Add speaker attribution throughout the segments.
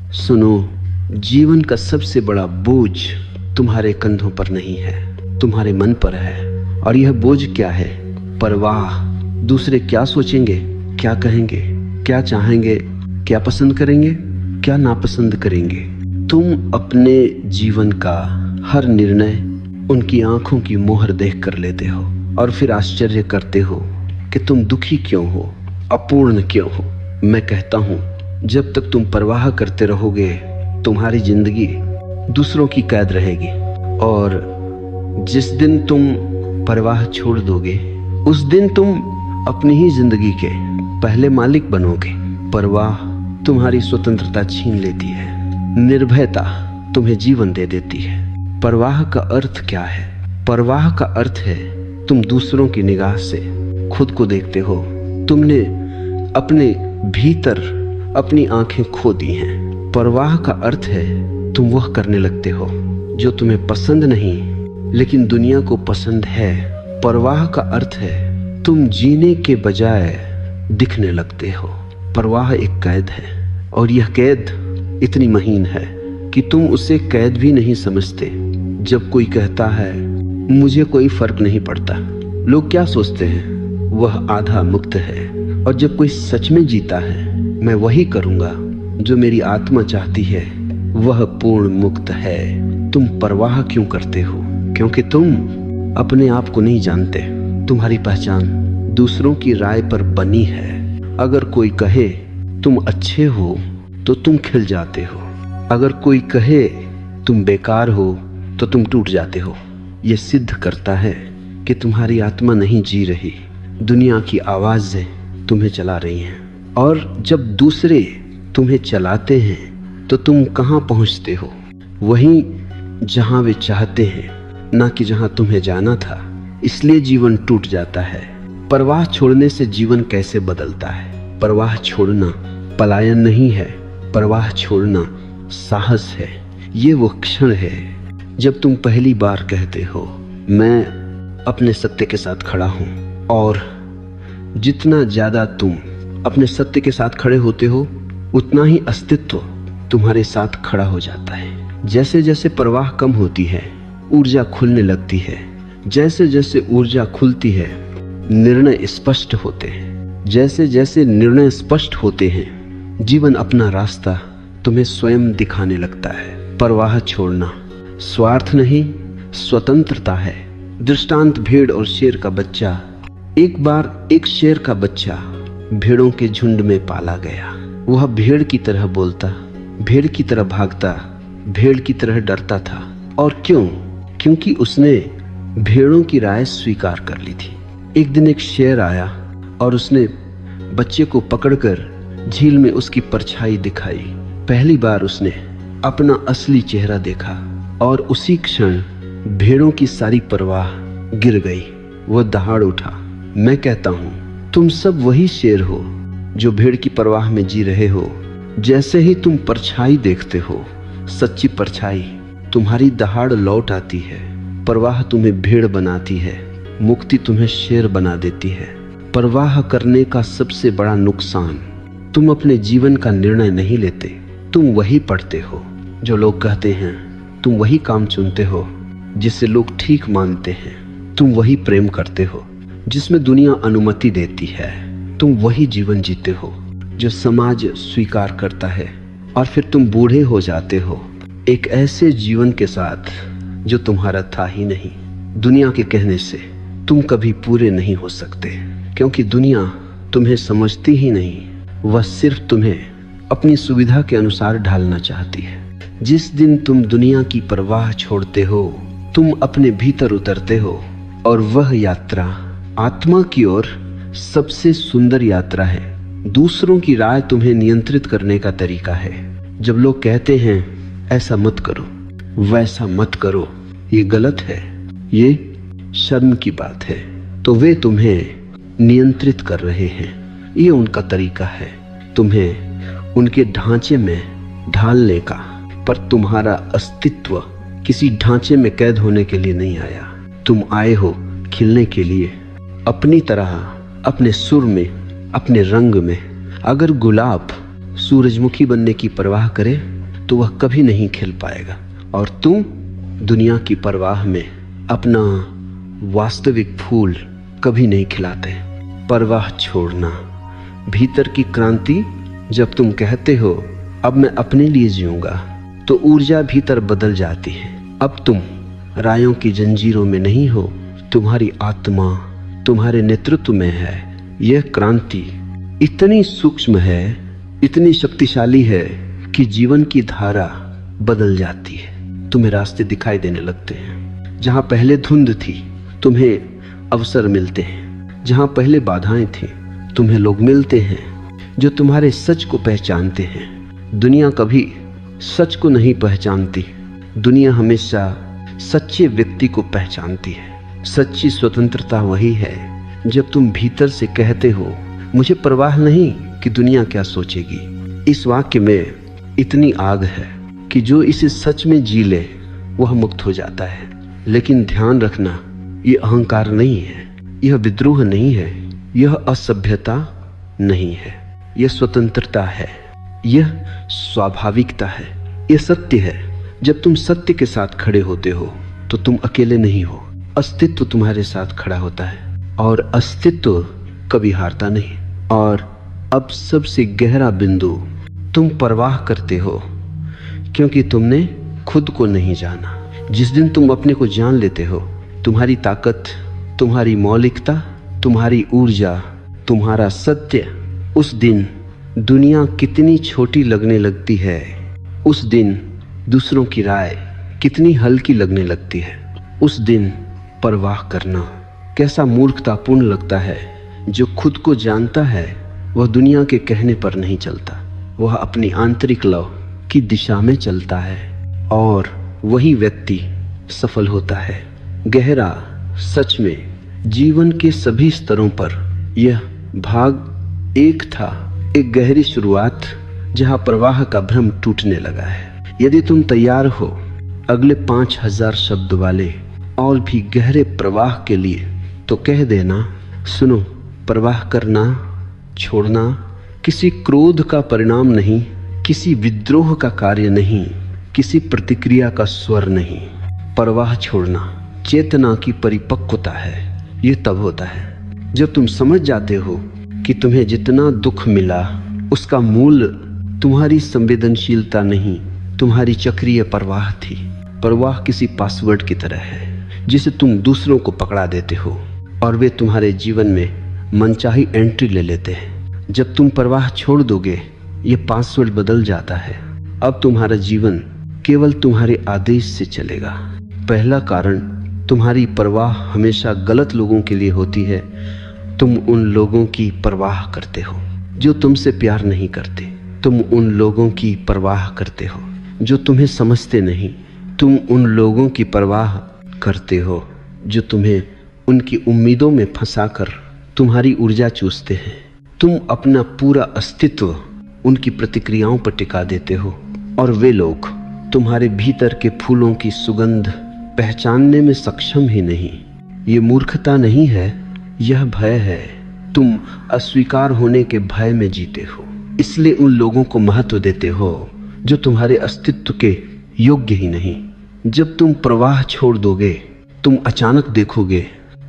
Speaker 1: सुनो, जीवन का सबसे बड़ा बोझ तुम्हारे कंधों पर नहीं है, तुम्हारे मन पर है। और यह बोझ क्या है? परवाह। दूसरे क्या सोचेंगे, क्या कहेंगे, क्या चाहेंगे, क्या पसंद करेंगे, क्या नापसंद करेंगे। तुम अपने जीवन का हर निर्णय उनकी आंखों की मोहर देख कर लेते हो और फिर आश्चर्य करते हो कि तुम दुखी क्यों हो, अपूर्ण क्यों हो। मैं कहता हूं, जब तक तुम परवाह करते रहोगे तुम्हारी जिंदगी दूसरों की कैद रहेगी, और जिस दिन तुम परवाह छोड़ दोगे उस दिन तुम अपनी ही जिंदगी के पहले मालिक बनोगे। परवाह तुम्हारी स्वतंत्रता छीन लेती है, निर्भयता तुम्हें जीवन दे देती है। परवाह का अर्थ क्या है? परवाह का अर्थ है तुम दूसरों की निगाह से खुद को देखते हो। तुमने अपने भीतर अपनी आंखें खो दी हैं। परवाह का अर्थ है तुम वह करने लगते हो जो तुम्हें पसंद नहीं लेकिन दुनिया को पसंद है। परवाह का अर्थ है तुम जीने के बजाय दिखने लगते हो। परवाह एक कैद है और यह कैद इतनी महीन है कि तुम उसे कैद भी नहीं समझते। जब कोई कहता है मुझे कोई फर्क नहीं पड़ता, लोग क्या सोचते हैं? वह आधा मुक्त है। और जब कोई सच में जीता है, मैं वही करूंगा जो मेरी आत्मा चाहती है, वह पूर्ण मुक्त है। तुम परवाह क्यों करते हो? क्योंकि तुम अपने आप को नहीं जानते। तुम्हारी पहचान दूसरों की राय पर बनी है। अगर कोई कहे तुम अच्छे हो तो तुम खिल जाते हो, अगर कोई कहे तुम बेकार हो तो तुम टूट जाते हो। यह सिद्ध करता है कि तुम्हारी आत्मा नहीं जी रही, दुनिया की आवाजें तुम्हें चला रही हैं। और जब दूसरे तुम्हें चलाते हैं तो तुम कहाँ पहुँचते हो? वहीं जहाँ वे चाहते हैं, ना कि जहाँ तुम्हें जाना था। इसलिए जीवन टूट जाता है। परवाह छोड़ने से जीवन कैसे बदलता है? परवाह छोड़ना पलायन नहीं है, परवाह छोड़ना साहस है। ये वो क्षण है जब तुम पहली बार कहते हो मैं अपने सत्य के साथ खड़ा हूँ। और जितना ज्यादा तुम अपने सत्य के साथ खड़े होते हो उतना ही अस्तित्व तुम्हारे साथ खड़ा हो जाता है। जैसे जैसे परवाह कम होती है, ऊर्जा खुलने लगती है। जैसे जैसे ऊर्जा खुलती है, निर्णय स्पष्ट होते हैं। जैसे जैसे निर्णय स्पष्ट होते हैं, जीवन अपना रास्ता तुम्हें स्वयं दिखाने लगता है। परवाह छोड़ना स्वार्थ नहीं, स्वतंत्रता है। दृष्टांत भेड़ और शेर का बच्चा। एक बार एक शेर का बच्चा भेड़ों के झुंड में पाला गया। वह भेड़ की तरह बोलता, भेड़ की तरह भागता, भेड़ की तरह डरता था। और क्यों? क्योंकि उसने भेड़ों की राय स्वीकार कर ली थी। एक दिन एक शेर आया और उसने बच्चे को पकड़कर झील में उसकी परछाई दिखाई। पहली बार उसने अपना असली चेहरा देखा और उसी क्षण भेड़ों की सारी परवाह गिर गई। वह दहाड़ उठा। मैं कहता हूं, तुम सब वही शेर हो जो भेड़ की परवाह में जी रहे हो। जैसे ही तुम परछाई देखते हो, सच्ची परछाई, तुम्हारी दहाड़ लौट आती है। परवाह तुम्हें भेड़ बनाती है, मुक्ति तुम्हें शेर बना देती है। परवाह करने का सबसे बड़ा नुकसान, तुम अपने जीवन का निर्णय नहीं लेते। तुम वही पढ़ते हो जो लोग कहते हैं, तुम वही काम चुनते हो जिसे लोग ठीक मानते हैं, तुम वही प्रेम करते हो जिसमें दुनिया अनुमति देती है, तुम वही जीवन जीते हो जो समाज स्वीकार करता है। और फिर तुम बूढ़े हो जाते हो एक ऐसे जीवन के साथ जो तुम्हारा था ही नहीं। दुनिया के कहने से तुम कभी पूरे नहीं हो सकते, क्योंकि दुनिया तुम्हें समझती ही नहीं, वह सिर्फ तुम्हें अपनी सुविधा के अनुसार ढालना चाहती है। जिस दिन तुम दुनिया की परवाह छोड़ते हो, तुम अपने भीतर उतरते हो, और वह यात्रा आत्मा की ओर सबसे सुंदर यात्रा है। दूसरों की राय तुम्हें नियंत्रित करने का तरीका है। जब लोग कहते हैं ऐसा मत करो, वैसा मत करो, ये गलत है, ये शर्म की बात है, तो वे तुम्हें नियंत्रित कर रहे हैं। ये उनका तरीका है तुम्हें उनके ढांचे में ढालने का। पर तुम्हारा अस्तित्व किसी ढांचे में कैद होने के लिए नहीं आया। तुम आए हो खिलने के लिए, अपनी तरह, अपने सुर में, अपने रंग में। अगर गुलाब सूरजमुखी बनने की परवाह करे तो वह कभी नहीं खिल पाएगा। और तुम दुनिया की परवाह में अपना वास्तविक फूल कभी नहीं खिलाते। परवाह छोड़ना, भीतर की क्रांति। जब तुम कहते हो अब मैं अपने लिए जीऊंगा, तो ऊर्जा भीतर बदल जाती है। अब तुम रायों की जंजीरों में नहीं हो, तुम्हारी आत्मा तुम्हारे नेतृत्व में है। यह क्रांति इतनी सूक्ष्म है, इतनी शक्तिशाली है कि जीवन की धारा बदल जाती है। तुम्हें रास्ते दिखाई देने लगते हैं। जहां पहले धुंध थी, तुम्हें अवसर मिलते हैं। जहां पहले बाधाएं थी, तुम्हें लोग मिलते हैं जो तुम्हारे सच को पहचानते हैं। दुनिया कभी सच को नहीं पहचानती। दुनिया हमेशा सच्चे व्यक्ति को पहचानती है। सच्ची स्वतंत्रता वही है जब तुम भीतर से कहते हो मुझे परवाह नहीं कि दुनिया क्या सोचेगी। इस वाक्य में इतनी आग है कि जो इसे सच में जी ले वह मुक्त हो जाता है। लेकिन ध्यान रखना, यह अहंकार नहीं है, यह विद्रोह नहीं है, यह असभ्यता नहीं है, यह स्वतंत्रता है, यह स्वाभाविकता है, यह सत्य है। जब तुम सत्य के साथ खड़े होते हो तो तुम अकेले नहीं हो। अस्तित्व तुम्हारे साथ खड़ा होता है और अस्तित्व कभी हारता नहीं। और अब सबसे गहरा बिंदु, तुम परवाह करते हो क्योंकि तुमने खुद को नहीं जाना। जिस दिन तुम अपने को जान लेते हो, तुम्हारी ताकत, तुम्हारी मौलिकता, तुम्हारी ऊर्जा, तुम्हारा सत्य, उस दिन दुनिया कितनी छोटी लगने लगती है। उस दिन दूसरों की राय कितनी हल्की लगने लगती है। उस दिन परवाह करना कैसा मूर्खतापूर्ण लगता है। जो खुद को जानता है वह दुनिया के कहने पर नहीं चलता, वह अपनी आंतरिक लव की दिशा में चलता है और वही व्यक्ति सफल होता है। गहरा, सच में जीवन के सभी स्तरों पर यह भाग एक था, एक गहरी शुरुआत जहां प्रवाह का भ्रम टूटने लगा है। यदि तुम तैयार हो अगले 5000 शब्द वाले और भी गहरे प्रवाह के लिए, तो कह देना, सुनो, प्रवाह करना, छोड़ना किसी क्रोध का परिणाम नहीं, किसी विद्रोह का कार्य नहीं, किसी प्रतिक्रिया का स्वर नहीं। परवाह छोड़ना चेतना की परिपक्वता है। यह तब होता है जब तुम समझ जाते हो कि तुम्हें जितना दुख मिला उसका मूल तुम्हारी संवेदनशीलता नहीं, तुम्हारी चक्रीय परवाह थी। परवाह किसी पासवर्ड की तरह है जिसे तुम दूसरों को पकड़ा देते हो और वे तुम्हारे जीवन में मनचाही एंट्री ले लेते हैं। जब तुम परवाह छोड़ दोगे, ये पासवर्ड बदल जाता है। अब तुम्हारा जीवन केवल तुम्हारे आदेश से चलेगा। पहला कारण, तुम्हारी परवाह हमेशा गलत लोगों के लिए होती है। तुम उन लोगों की परवाह करते हो जो तुमसे प्यार नहीं करते। तुम उन लोगों की परवाह करते हो जो तुम्हें समझते नहीं। तुम उन लोगों की परवाह करते हो जो तुम्हें उनकी उम्मीदों में फंसाकर तुम्हारी ऊर्जा चूसते हैं। तुम अपना पूरा अस्तित्व उनकी प्रतिक्रियाओं पर टिका देते हो और वे लोग तुम्हारे भीतर के फूलों की सुगंध पहचानने में सक्षम ही नहीं। ये मूर्खता नहीं है, यह भय है। तुम अस्वीकार होने के भय में जीते हो, इसलिए उन लोगों को महत्व देते हो जो तुम्हारे अस्तित्व के योग्य ही नहीं। जब तुम प्रवाह छोड़ दोगे, तुम अचानक देखोगे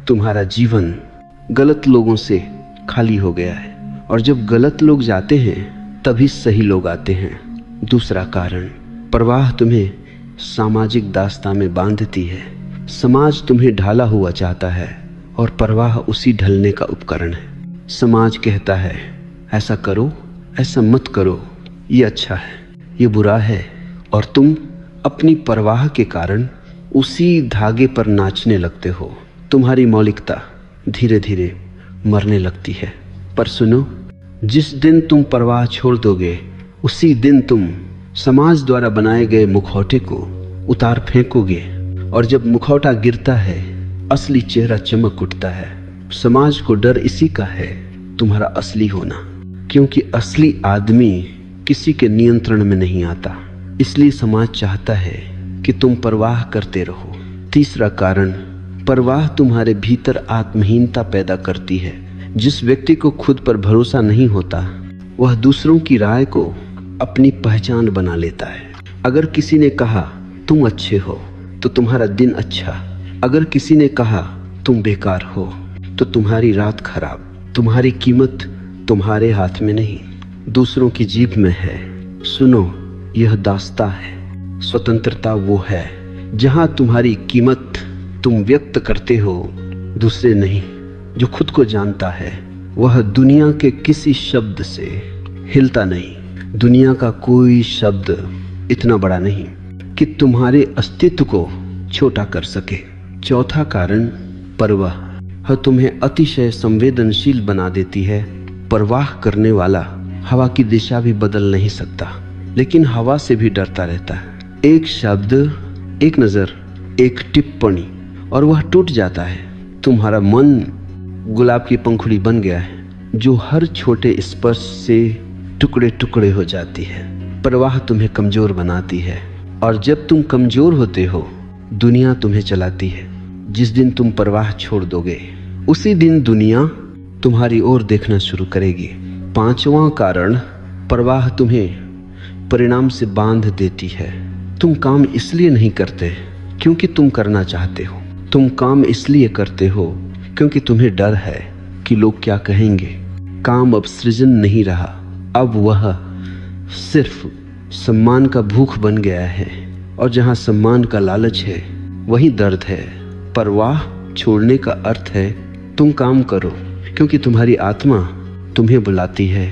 Speaker 1: तुम्हारा जीवन गलत लोगों से खाली हो गया है। और जब गलत लोग जाते हैं तभी सही लोग आते हैं। दूसरा कारण, प्रवाह तुम्हें सामाजिक दास्तां में बांधती है। समाज तुम्हें ढाला हुआ चाहता है और प्रवाह उसी ढलने का उपकरण है। समाज कहता है ऐसा करो, ऐसा मत करो, ये अच्छा है, ये बुरा है, और तुम अपनी परवाह के कारण उसी धागे पर नाचने लगते हो। तुम्हारी मौलिकता धीरे धीरे मरने लगती है। पर सुनो, जिस दिन तुम परवाह छोड़ दोगे, उसी दिन तुम समाज द्वारा बनाए गए मुखौटे को उतार फेंकोगे। और जब मुखौटा गिरता है, असली चेहरा चमक उठता है। समाज को डर इसी का है, तुम्हारा असली होना, क्योंकि असली आदमी किसी के नियंत्रण में नहीं आता। इसलिए समाज चाहता है कि तुम परवाह करते रहो। तीसरा कारण, परवाह तुम्हारे भीतर आत्महीनता पैदा करती है। जिस व्यक्ति को खुद पर भरोसा नहीं होता, वह दूसरों की राय को अपनी पहचान बना लेता है। अगर किसी ने कहा तुम अच्छे हो तो तुम्हारा दिन अच्छा, अगर किसी ने कहा तुम बेकार हो तो तुम्हारी रात खराब। तुम्हारी कीमत तुम्हारे हाथ में नहीं, दूसरों की जीभ में है। सुनो, यह दास्ता है। स्वतंत्रता वो है जहां तुम्हारी कीमत तुम व्यक्त करते हो, दूसरे नहीं। जो खुद को जानता है वह दुनिया के किसी शब्द से हिलता नहीं। दुनिया का कोई शब्द इतना बड़ा नहीं कि तुम्हारे अस्तित्व को छोटा कर सके। चौथा कारण, परवाह। तुम्हें अतिशय संवेदनशील बना देती है। परवाह करने वाला हवा की दिशा भी बदल नहीं सकता, लेकिन हवा से भी डरता रहता है। एक शब्द, एक नजर, एक टिप्पणी और वह टूट जाता है। तुम्हारा मन गुलाब की पंखुड़ी बन गया है जो हर छोटे स्पर्श से टुकड़े टुकड़े हो जाती है। परवाह तुम्हें कमजोर बनाती है और जब तुम कमजोर होते हो दुनिया तुम्हें चलाती है। जिस दिन तुम परवाह छोड़ दोगे उसी दिन दुनिया तुम्हारी ओर देखना शुरू करेगी। पांचवां कारण, परवाह तुम्हें परिणाम से बांध देती है। तुम काम इसलिए नहीं करते क्योंकि तुम करना चाहते हो, तुम काम इसलिए करते हो क्योंकि तुम्हें डर है कि लोग क्या कहेंगे। काम अब सृजन नहीं रहा, अब वह सिर्फ सम्मान का भूख बन गया है और जहां सम्मान का लालच है वही दर्द है। परवाह छोड़ने का अर्थ है तुम काम करो क्योंकि तुम्हारी आत्मा तुम्हें बुलाती है।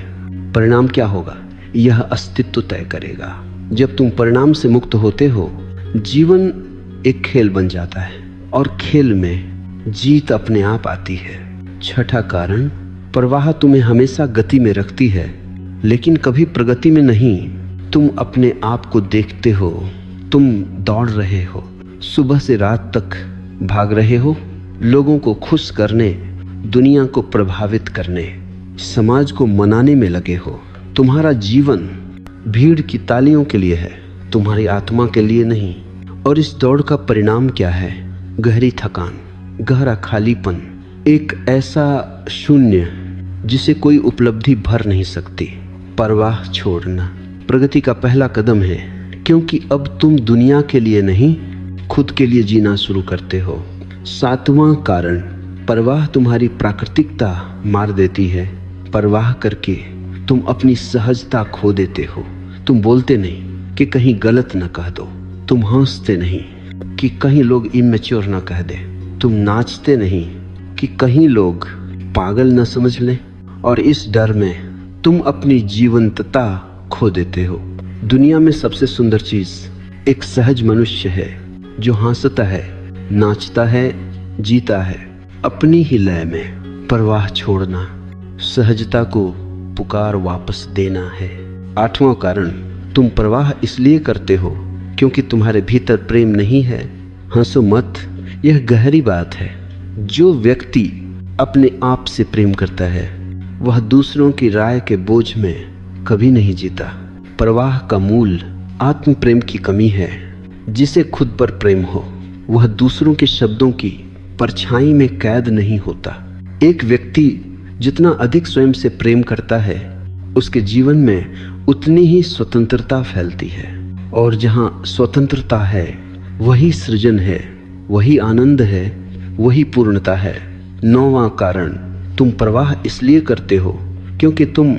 Speaker 1: परिणाम क्या होगा यह अस्तित्व तय करेगा। जब तुम परिणाम से मुक्त होते हो जीवन एक खेल बन जाता है और खेल में जीत अपने आप आती है। छठा कारण, परवाह तुम्हें हमेशा गति में रखती है लेकिन कभी प्रगति में नहीं। तुम अपने आप को देखते हो, तुम दौड़ रहे हो, सुबह से रात तक भाग रहे हो, लोगों को खुश करने, दुनिया को प्रभावित करने, समाज को मनाने में लगे हो। तुम्हारा जीवन भीड़ की तालियों के लिए है, तुम्हारी आत्मा के लिए नहीं। और इस दौड़ का परिणाम क्या है? गहरी थकान, गहरा खालीपन, एक ऐसा शून्य जिसे कोई उपलब्धि भर नहीं सकती। परवाह छोड़ना प्रगति का पहला कदम है क्योंकि अब तुम दुनिया के लिए नहीं खुद के लिए जीना शुरू करते हो। सातवां कारण, परवाह तुम्हारी प्राकृतिकता मार देती है। परवाह करके तुम अपनी सहजता खो देते हो। तुम बोलते नहीं कि कहीं गलत न कह दो, तुम हंसते नहीं कि कहीं लोग इमेच्योर न कह दे, तुम नाचते नहीं कि कहीं लोग पागल न समझ लें, और इस डर में तुम अपनी जीवंतता खो देते हो। दुनिया में सबसे सुंदर चीज एक सहज मनुष्य है जो हंसता है, नाचता है, जीता है अपनी ही लय में। परवाह छोड़ना सहजता को पुकार वापस देना है। आठवां कारण, तुम परवाह इसलिए करते हो क्योंकि तुम्हारे भीतर प्रेम नहीं है। हंसो मत, यह गहरी बात है। जो व्यक्ति अपने आप से प्रेम करता है वह दूसरों की राय के बोझ में कभी नहीं जीता। परवाह का मूल आत्म प्रेम की कमी है। जिसे खुद पर प्रेम हो वह दूसरों के शब्दों की परछाई में कैद नहीं होता। एक व्यक्ति जितना अधिक स्वयं से प्रेम करता है उसके जीवन में उतनी ही स्वतंत्रता फैलती है, और जहां स्वतंत्रता है वही सृजन है, वही आनंद है, वही पूर्णता है। नौवां कारण, तुम परवाह इसलिए करते हो क्योंकि तुम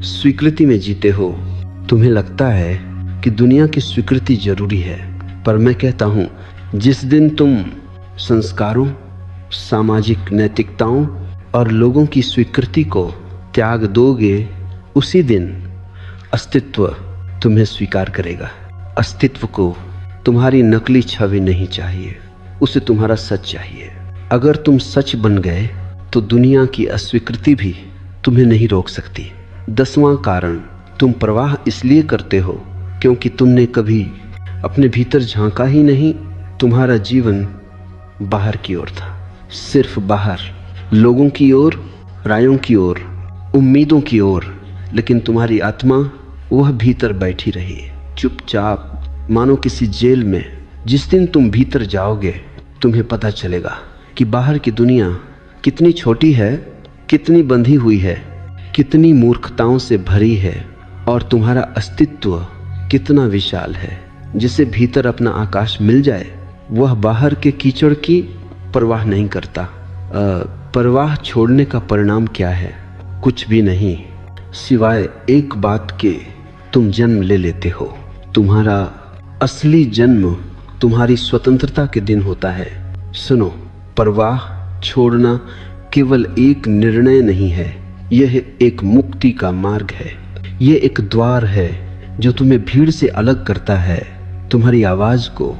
Speaker 1: स्वीकृति में जीते हो। तुम्हें लगता है कि दुनिया की स्वीकृति जरूरी है, पर मैं कहता हूं जिस दिन तुम संस्कारों, सामाजिक नैतिकताओं और लोगों की स्वीकृति को त्याग दोगे उसी दिन अस्तित्व तुम्हें स्वीकार करेगा। अस्तित्व को तुम्हारी नकली छवि नहीं चाहिए, उसे तुम्हारा सच चाहिए। अगर तुम सच बन गए तो दुनिया की अस्वीकृति भी तुम्हें नहीं रोक सकती। 10वां कारण, तुम परवाह इसलिए करते हो क्योंकि तुमने कभी अपने भीतर झांका ही नहीं। तुम्हारा जीवन बाहर की ओर था, सिर्फ बाहर, लोगों की ओर, रायों की ओर, उम्मीदों की ओर, लेकिन तुम्हारी आत्मा वह भीतर बैठी रही चुपचाप, मानो किसी जेल में। जिस दिन तुम भीतर जाओगे तुम्हें पता चलेगा कि बाहर की दुनिया कितनी छोटी है, कितनी बंधी हुई है, कितनी मूर्खताओं से भरी है, और तुम्हारा अस्तित्व कितना विशाल है। जिसे भीतर अपना आकाश मिल जाए वह बाहर के कीचड़ की परवाह नहीं करता। परवाह छोड़ने का परिणाम क्या है? कुछ भी नहीं, सिवाय एक बात के, तुम जन्म ले लेते हो। तुम्हारा असली जन्म तुम्हारी स्वतंत्रता के दिन होता है। सुनो, परवाह छोड़ना केवल एक निर्णय नहीं है, यह एक मुक्ति का मार्ग है। यह एक द्वार है जो तुम्हें भीड़ से अलग करता है, तुम्हारी आवाज को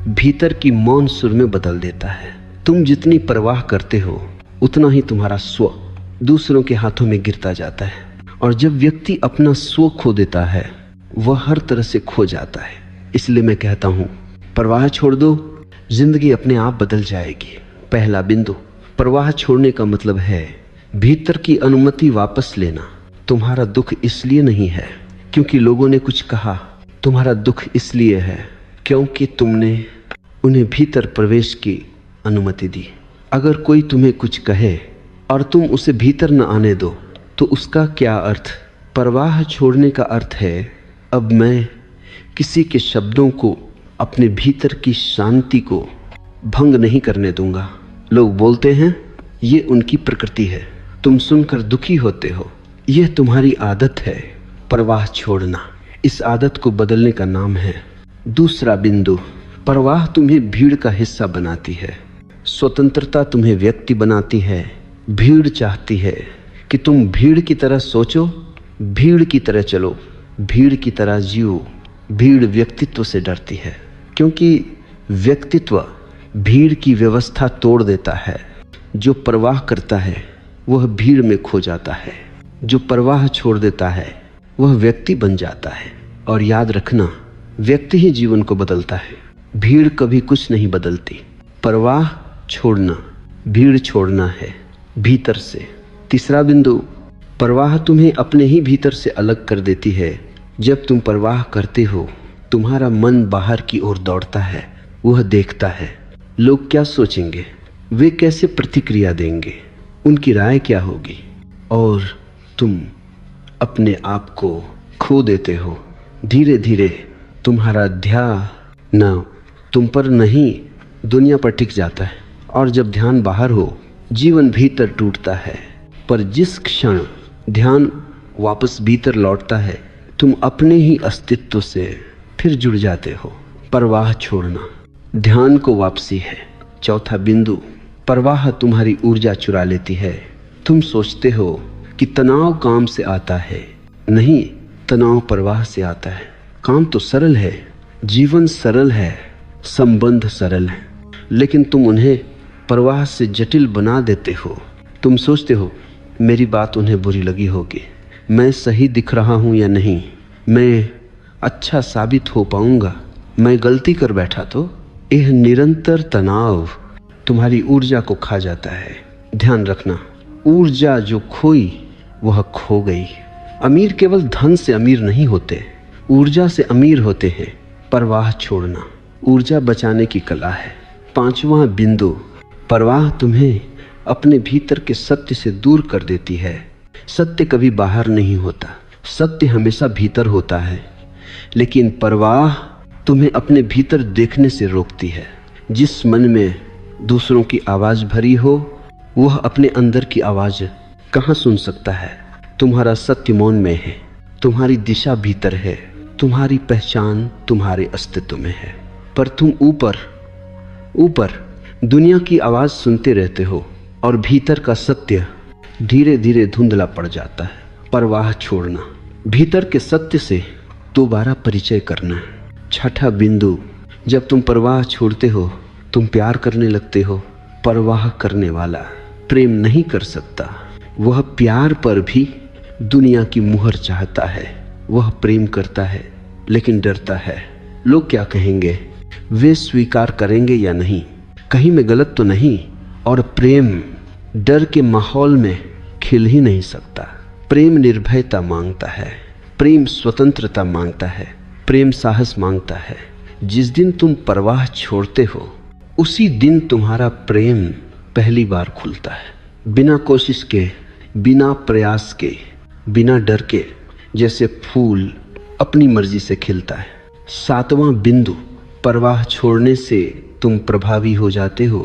Speaker 1: भीतर की मौन सुर में बदल देता है। तुम जितनी परवाह करते हो उतना ही तुम्हारा स्व दूसरों के हाथों में गिरता जाता है। और जब व्यक्ति अपना स्व खो देता है वह हर तरह से खो जाता है। इसलिए मैं कहता हूं, परवाह छोड़ दो, जिंदगी अपने आप बदल जाएगी। पहला बिंदु, परवाह छोड़ने का मतलब है भीतर की अनुमति वापस लेना। तुम्हारा दुख इसलिए नहीं है क्योंकि लोगों ने कुछ कहा, तुम्हारा दुख इसलिए है क्योंकि तुमने उन्हें भीतर प्रवेश की अनुमति दी। अगर कोई तुम्हें कुछ कहे और तुम उसे भीतर न आने दो तो उसका क्या अर्थ? परवाह छोड़ने का अर्थ है, अब मैं किसी के शब्दों को अपने भीतर की शांति को भंग नहीं करने दूंगा। लोग बोलते हैं ये उनकी प्रकृति है, तुम सुनकर दुखी होते हो, यह तुम्हारी आदत है। परवाह छोड़ना, इस आदत को बदलने का नाम है। दूसरा बिंदु, परवाह तुम्हें भीड़ का हिस्सा बनाती है, स्वतंत्रता तुम्हें व्यक्ति बनाती है। भीड़ चाहती है कि तुम भीड़ की तरह सोचो, भीड़ की तरह चलो, भीड़ की तरह जियो। भीड़ व्यक्तित्व से डरती है क्योंकि व्यक्तित्व भीड़ की व्यवस्था तोड़ देता है। जो परवाह करता है वह भीड़ में खो जाता है, जो परवाह छोड़ देता है वह व्यक्ति बन जाता है। और याद रखना, व्यक्ति ही जीवन को बदलता है, भीड़ कभी कुछ नहीं बदलती। परवाह छोड़ना भीड़ छोड़ना है भीतर से। तीसरा बिंदु, परवाह तुम्हें अपने ही भीतर से अलग कर देती है। जब तुम परवाह करते हो तुम्हारा मन बाहर की ओर दौड़ता है, वह देखता है लोग क्या सोचेंगे, वे कैसे प्रतिक्रिया देंगे, उनकी राय क्या होगी, और तुम अपने आप को खो देते हो। धीरे धीरे तुम्हारा ध्यान तुम पर नहीं दुनिया पर टिक जाता है। और जब ध्यान बाहर हो जीवन भीतर टूटता है, पर जिस क्षण ध्यान वापस भीतर लौटता है तुम अपने ही अस्तित्व से फिर जुड़ जाते हो। परवाह छोड़ना ध्यान को वापसी है। चौथा बिंदु, परवाह तुम्हारी ऊर्जा चुरा लेती है। तुम सोचते हो कि तनाव काम से आता है, नहीं, तनाव परवाह से आता है। काम तो सरल है, जीवन सरल है, संबंध सरल है, लेकिन तुम उन्हें परवाह से जटिल बना देते हो। तुम सोचते हो मेरी बात उन्हें बुरी लगी होगी, मैं सही दिख रहा हूं या नहीं, मैं अच्छा साबित हो पाऊंगा, मैं गलती कर बैठा तो। यह निरंतर तनाव तुम्हारी ऊर्जा को खा जाता है। ध्यान रखना, ऊर्जा जो खोई वह खो गई। अमीर केवल धन से अमीर नहीं होते, ऊर्जा से अमीर होते हैं। परवाह छोड़ना ऊर्जा बचाने की कला है। पांचवा बिंदु, परवाह तुम्हें अपने भीतर के सत्य से दूर कर देती है। सत्य कभी बाहर नहीं होता, सत्य हमेशा भीतर होता है। लेकिन परवाह तुम्हें अपने भीतर देखने से रोकती है। जिस मन में दूसरों की आवाज भरी हो वह अपने अंदर की आवाज कहाँ सुन सकता है। तुम्हारा सत्य मौन में है, तुम्हारी दिशा भीतर है, तुम्हारी पहचान तुम्हारे अस्तित्व में है। पर तुम ऊपर दुनिया की आवाज सुनते रहते हो और भीतर का सत्य धीरे धीरे धुंधला पड़ जाता है। परवाह छोड़ना भीतर के सत्य से दोबारा परिचय करना। छठा बिंदु, जब तुम परवाह छोड़ते हो तुम प्यार करने लगते हो। परवाह करने वाला प्रेम नहीं कर सकता, वह प्यार पर भी दुनिया की मुहर चाहता है। वह प्रेम करता है लेकिन डरता है, लोग क्या कहेंगे, वे स्वीकार करेंगे या नहीं, कहीं मैं गलत तो नहीं। और प्रेम डर के माहौल में खिल ही नहीं सकता। प्रेम निर्भयता मांगता है, प्रेम स्वतंत्रता मांगता है, प्रेम साहस मांगता है। जिस दिन तुम परवाह छोड़ते हो उसी दिन तुम्हारा प्रेम पहली बार खुलता है। बिना कोशिश के, बिना प्रयास के, बिना डर के, जैसे फूल अपनी मर्जी से खिलता है। 7वां बिंदु, परवाह छोड़ने से तुम प्रभावी हो जाते हो।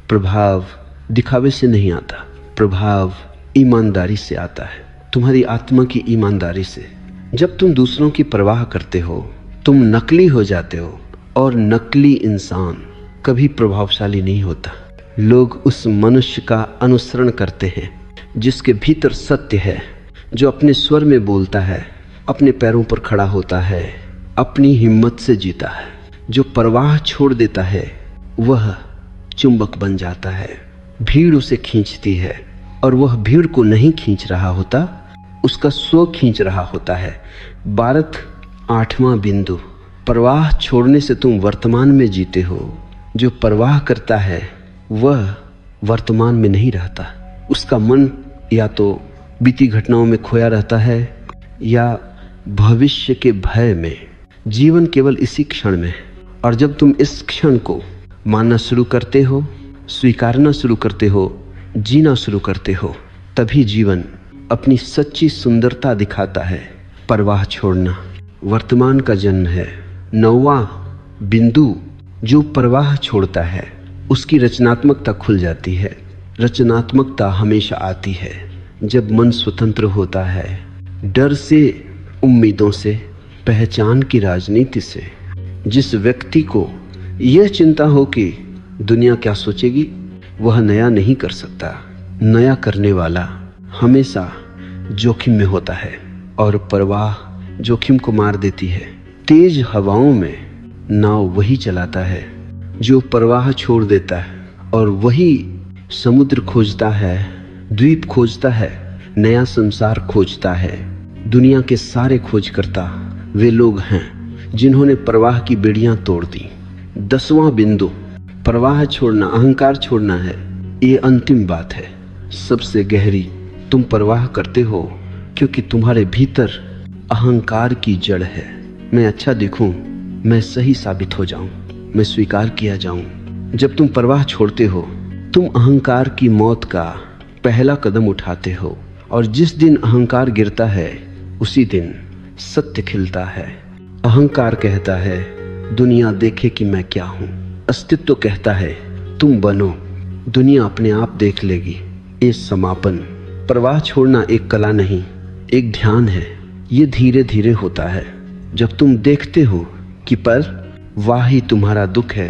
Speaker 1: प्रभाव दिखावे से नहीं आता, प्रभाव ईमानदारी से आता है, तुम्हारी आत्मा की ईमानदारी से। जब तुम दूसरों की परवाह करते हो तुम नकली हो जाते हो, और नकली इंसान कभी प्रभावशाली नहीं होता। लोग उस मनुष्य का अनुसरण करते हैं जिसके भीतर सत्य है, जो अपने स्वर में बोलता है, अपने पैरों पर खड़ा होता है, अपनी हिम्मत से जीता है। जो परवाह छोड़ देता है वह चुंबक बन जाता है, भीड़ उसे खींचती है, और वह भीड़ को नहीं खींच रहा होता, उसका स्व खींच रहा होता है। भारत 8वां बिंदु, परवाह छोड़ने से तुम वर्तमान में जीते हो। जो परवाह करता है वह वर्तमान में नहीं रहता, उसका मन या तो बीती घटनाओं में खोया रहता है या भविष्य के भय में। जीवन केवल इसी क्षण में है, और जब तुम इस क्षण को मानना शुरू करते हो, स्वीकारना शुरू करते हो, जीना शुरू करते हो, तभी जीवन अपनी सच्ची सुंदरता दिखाता है। परवाह छोड़ना वर्तमान का जन्म है। 9वां बिंदु, जो परवाह छोड़ता है उसकी रचनात्मकता खुल जाती है। रचनात्मकता हमेशा आती है जब मन स्वतंत्र होता है, डर से, उम्मीदों से, पहचान की राजनीति से। जिस व्यक्ति को यह चिंता हो कि दुनिया क्या सोचेगी, वह नया नहीं कर सकता। नया करने वाला हमेशा जोखिम में होता है, और परवाह जोखिम को मार देती है। तेज हवाओं में नाव वही चलाता है जो परवाह छोड़ देता है, और वही समुद्र खोजता है, द्वीप खोजता है, नया संसार खोजता है। दुनिया के सारे खोजकर्ता वे लोग हैं जिन्होंने परवाह की बेड़ियां तोड़ दी। 10वां बिंदु, परवाह छोड़ना, अहंकार छोड़ना है। ये अंतिम बात है, सबसे गहरी। तुम परवाह करते हो क्योंकि तुम्हारे भीतर अहंकार की जड़ है। मैं अच्छा दिखूं, मैं सही साबित हो जाऊं, मैं स्वीकार किया जाऊं। जब तुम परवाह छोड़ते हो तुम अहंकार की मौत का पहला कदम उठाते हो, और जिस दिन अहंकार गिरता है उसी दिन सत्य खिलता है। अहंकार कहता है दुनिया देखे कि मैं क्या हूं, अस्तित्व कहता है तुम बनो, दुनिया अपने आप देख लेगी। ये समापन। परवाह छोड़ना एक कला नहीं, एक ध्यान है। ये धीरे धीरे होता है। जब तुम देखते हो कि पर वाह ही तुम्हारा दुख है,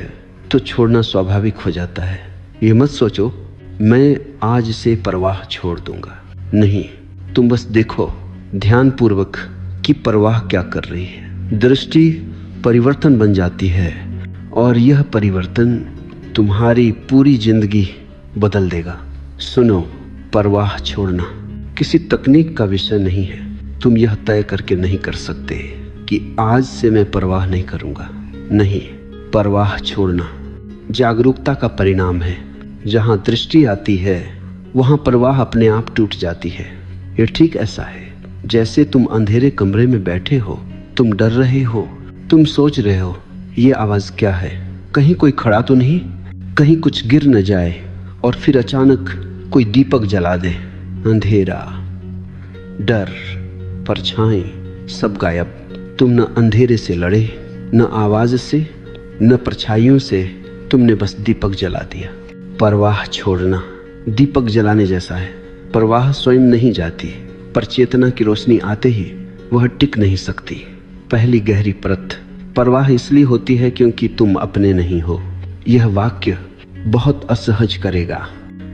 Speaker 1: तो छोड़ना स्वाभाविक हो जाता है। ये मत सोचो मैं आज से परवाह छोड़ दूंगा, नहीं, तुम बस देखो ध्यान पूर्वक कि परवाह क्या कर रही है। दृष्टि परिवर्तन बन जाती है, और यह परिवर्तन तुम्हारी पूरी जिंदगी बदल देगा। सुनो, परवाह छोड़ना किसी तकनीक का विषय नहीं है। तुम यह तय करके नहीं कर सकते कि आज से मैं परवाह नहीं करूंगा। नहीं, परवाह छोड़ना जागरूकता का परिणाम है। जहां दृष्टि आती है वहां परवाह अपने आप टूट जाती है। ये ठीक ऐसा है जैसे तुम अंधेरे कमरे में बैठे हो, तुम डर रहे हो, तुम सोच रहे हो ये आवाज क्या है, कहीं कोई खड़ा तो नहीं, कहीं कुछ गिर न जाए, और फिर अचानक कोई दीपक जला दे। अंधेरा, डर, परछाई सब गायब। तुम न अंधेरे से लड़े, न आवाज से, न परछाइयों से, तुमने बस दीपक जला दिया। परवाह छोड़ना दीपक जलाने जैसा है। परवाह स्वयं नहीं जाती, पर चेतना की रोशनी आते ही वह टिक नहीं सकती। पहली गहरी परत, परवाह इसलिए होती है क्योंकि तुम अपने नहीं हो। यह वाक्य बहुत असहज करेगा,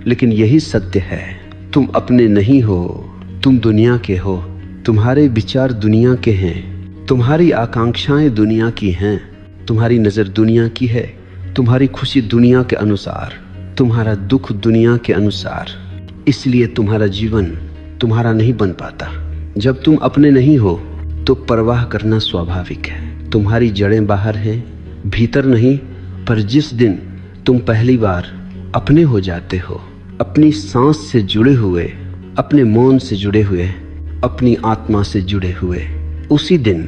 Speaker 1: लेकिन यही सत्य है। तुम अपने नहीं हो, तुम दुनिया के हो। तुम्हारे विचार दुनिया के हैं, तुम्हारी आकांक्षाएं दुनिया की हैं, तुम्हारी नजर दुनिया की है, तुम्हारी खुशी दुनिया के अनुसार, तुम्हारा दुख दुनिया के अनुसार। इसलिए तुम्हारा जीवन तुम्हारा नहीं बन पाता। जब तुम अपने नहीं हो तो परवाह करना स्वाभाविक है। तुम्हारी जड़ें बाहर हैं, भीतर नहीं। पर जिस दिन तुम पहली बार अपने हो जाते हो, अपनी सांस से जुड़े हुए, अपने मौन से जुड़े हुए, अपनी आत्मा से जुड़े हुए, उसी दिन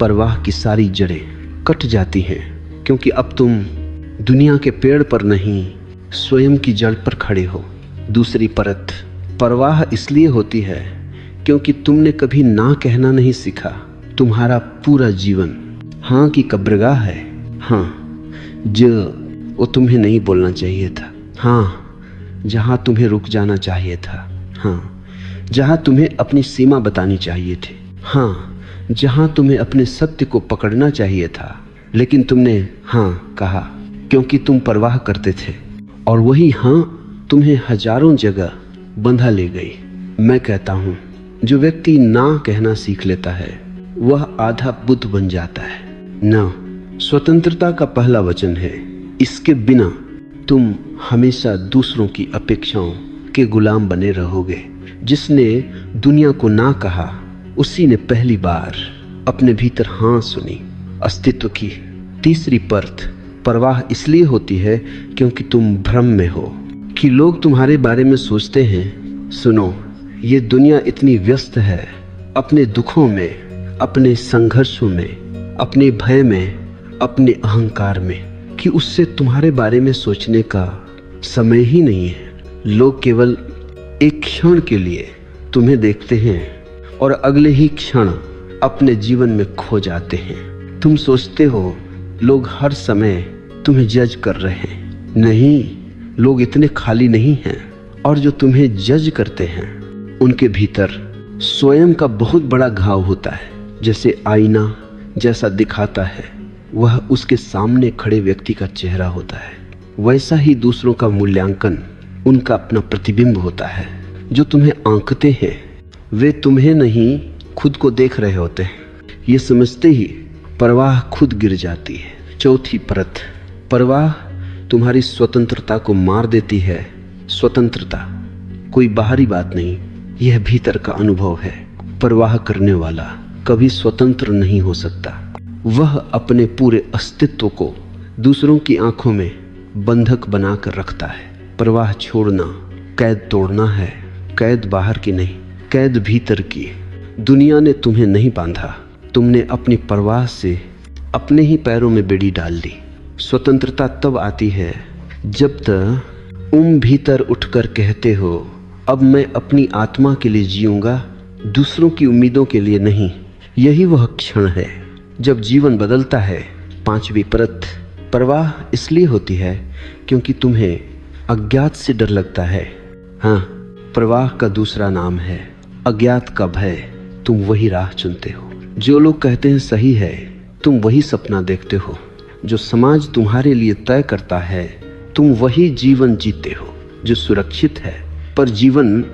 Speaker 1: परवाह की सारी जड़ें कट जाती हैं। क्योंकि अब तुम दुनिया के पेड़ पर नहीं, स्वयं की जड़ पर खड़े हो। दूसरी परत, परवाह इसलिए होती है क्योंकि तुमने कभी ना कहना नहीं सीखा। तुम्हारा पूरा जीवन हाँ की कब्रगाह है। हाँ, जो वो तुम्हें नहीं बोलना चाहिए था। हाँ, जहाँ तुम्हें रुक जाना चाहिए था। हाँ, जहाँ तुम्हें अपनी सीमा बतानी चाहिए थी। हाँ, जहाँ तुम्हें अपने सत्य को पकड़ना चाहिए था, लेकिन तुमने हाँ कहा क्योंकि तुम परवाह करते थे, और वही हाँ तुम्हें हजारों जगह बंधा ले गई। मैं कहता हूँ, जो व्यक्ति ना कहना सीख लेता है वह आधा बुद्ध बन जाता है। ना स्वतंत्रता का पहला वचन है, इसके बिना तुम हमेशा दूसरों की अपेक्षाओं के गुलाम बने रहोगे। जिसने दुनिया को ना कहा उसी ने पहली बार अपने भीतर हाँ सुनी। अस्तित्व की तीसरी परत परवाह इसलिए होती है क्योंकि तुम भ्रम में हो कि लोग तुम्हारे बारे में सोचते हैं। सुनो, ये दुनिया इतनी व्यस्त है अपने दुखों में, अपने संघर्षों में, अपने भय में, अपने अहंकार में, कि उससे तुम्हारे बारे में सोचने का समय ही नहीं है। लोग केवल एक क्षण के लिए तुम्हें देखते हैं और अगले ही क्षण अपने जीवन में खो जाते हैं। तुम सोचते हो लोग हर समय तुम्हें जज कर रहे हैं। नहीं, लोग इतने खाली नहीं हैं, और जो तुम्हें जज करते हैं उनके भीतर स्वयं का बहुत बड़ा घाव होता है। जैसे आईना जैसा दिखाता है वह उसके सामने खड़े व्यक्ति का चेहरा होता है, वैसा ही दूसरों का मूल्यांकन उनका अपना प्रतिबिंब होता है। जो तुम्हें आंकते हैं वे तुम्हें नहीं खुद को देख रहे होते हैं। ये समझते ही परवाह खुद गिर जाती है। चौथी परत, परवाह तुम्हारी स्वतंत्रता को मार देती है। स्वतंत्रता कोई बाहरी बात नहीं, यह भीतर का अनुभव है। परवाह करने वाला कभी स्वतंत्र नहीं हो सकता। वह अपने पूरे अस्तित्व को दूसरों की आंखों में बंधक बनाकर रखता है। परवाह छोड़ना कैद तोड़ना है। कैद बाहर की नहीं, कैद भीतर की। दुनिया ने तुम्हें नहीं बांधा, तुमने अपनी परवाह से अपने ही पैरों में बेड़ी डाल दी। स्वतंत्रता तब आती है जब तुम भीतर उठकर कहते हो, अब मैं अपनी आत्मा के लिए जीऊंगा, दूसरों की उम्मीदों के लिए नहीं। यही वह क्षण है जब जीवन बदलता है। पांचवी परत, परवाह इसलिए होती है क्योंकि तुम्हें अज्ञात से डर लगता है। हाँ, परवाह का दूसरा नाम है अज्ञात का भय। तुम वही राह चुनते हो जो लोग कहते हैं सही है, तुम वही सपना देखते हो जो समाज तुम्हारे लिए तय करता है, तुम वही जीवन जीते हो जो सुरक्षित है। पर जीवन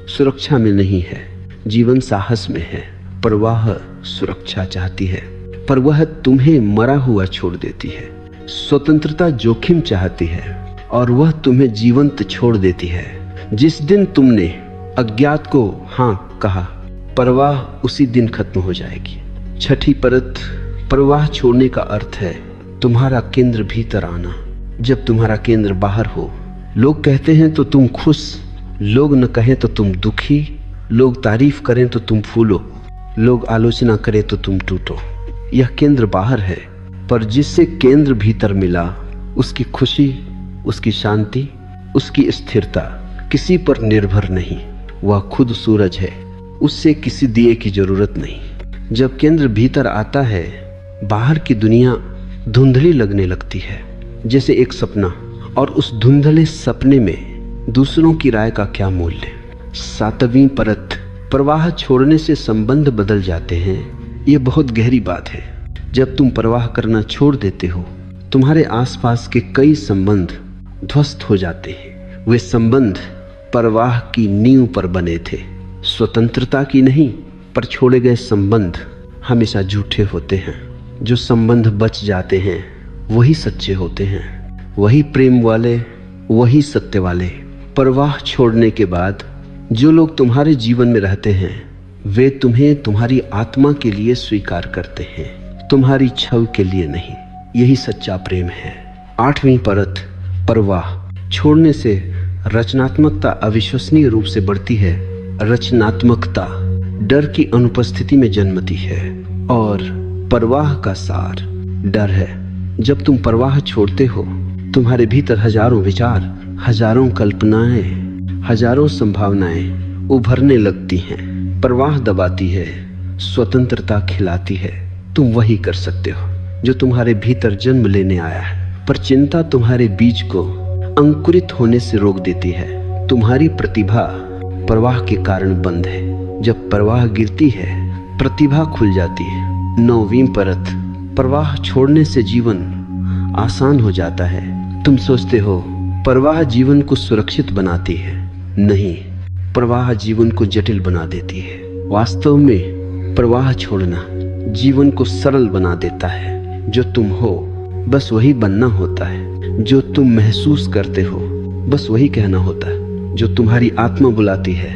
Speaker 1: सुरक्षा में नहीं है, जीवन साहस में है। परवाह सुरक्षा चाहती है पर वह तुम्हें मरा हुआ छोड़ देती है। स्वतंत्रता जोखिम चाहती है और वह तुम्हें जीवंत छोड़ देती है। जिस दिन तुमने अज्ञात को हाँ कहा, परवाह उसी दिन खत्म हो जाएगी। छठी परत, परवाह छोड़ने का अर्थ है तुम्हारा केंद्र भीतर आना। जब तुम्हारा केंद्र बाहर हो, लोग कहते हैं तो तुम खुश, लोग न कहें तो तुम दुखी, लोग तारीफ करें तो तुम फूलो, लोग आलोचना करें तो तुम टूटो। यह केंद्र बाहर है, पर जिससे केंद्र भीतर मिला उसकी खुशी, उसकी शांति, उसकी स्थिरता किसी पर निर्भर नहीं। वह खुद सूरज है, उससे किसी दिए की जरूरत नहीं। जब केंद्र भीतर आता है, बाहर की दुनिया धुंधली लगने लगती है, जैसे एक सपना, और उस धुंधले सपने में दूसरों की राय का क्या मूल्य। सातवीं परत, परवाह छोड़ने से संबंध बदल जाते हैं। ये बहुत गहरी बात है। जब तुम परवाह करना छोड़ देते हो, तुम्हारे आसपास के कई संबंध ध्वस्त हो जाते हैं। वे संबंध परवाह की नींव पर बने थे, स्वतंत्रता की नहीं। पर छोड़े गए संबंध हमेशा झूठे होते हैं। जो संबंध बच जाते हैं वही सच्चे होते हैं, वही प्रेम वाले, वही सत्य वाले। परवाह छोड़ने के बाद जो लोग तुम्हारे जीवन में रहते हैं वे तुम्हें तुम्हारी आत्मा के लिए स्वीकार करते हैं, तुम्हारी छव के लिए नहीं। यही सच्चा प्रेम है। आठवीं परत, परवाह छोड़ने से रचनात्मकता अविश्वसनीय रूप से बढ़ती है। रचनात्मकता डर की अनुपस्थिति में जन्मती है और परवाह का सार डर है। जब तुम परवाह छोड़ते हो, तुम्हारे भीतर हजारों विचार, हजारों कल्पनाएं, हजारों संभावनाएं उभरने लगती हैं। परवाह दबाती है, स्वतंत्रता खिलाती है, तुम वही कर सकते हो जो तुम्हारे भीतर जन्म लेने आया है। पर चिंता तुम्हारे बीज को अंकुरित होने से रोक देती है। तुम्हारी प्रतिभा प्रवाह के कारण बंद है। जब प्रवाह गिरती है, प्रतिभा खुल जाती है। 9वीं परत, प्रवाह छोड़ने से जीवन आसान हो जाता है। तुम सोचते हो प्रवाह जीवन को सुरक्षित बनाती है। नहीं, प्रवाह जीवन को जटिल बना देती है। वास्तव में प्रवाह छोड़ना जीवन को सरल बना देता है। जो तुम हो बस वही बनना होता है। जो तुम महसूस करते हो बस वही कहना होता है। जो तुम्हारी आत्मा बुलाती है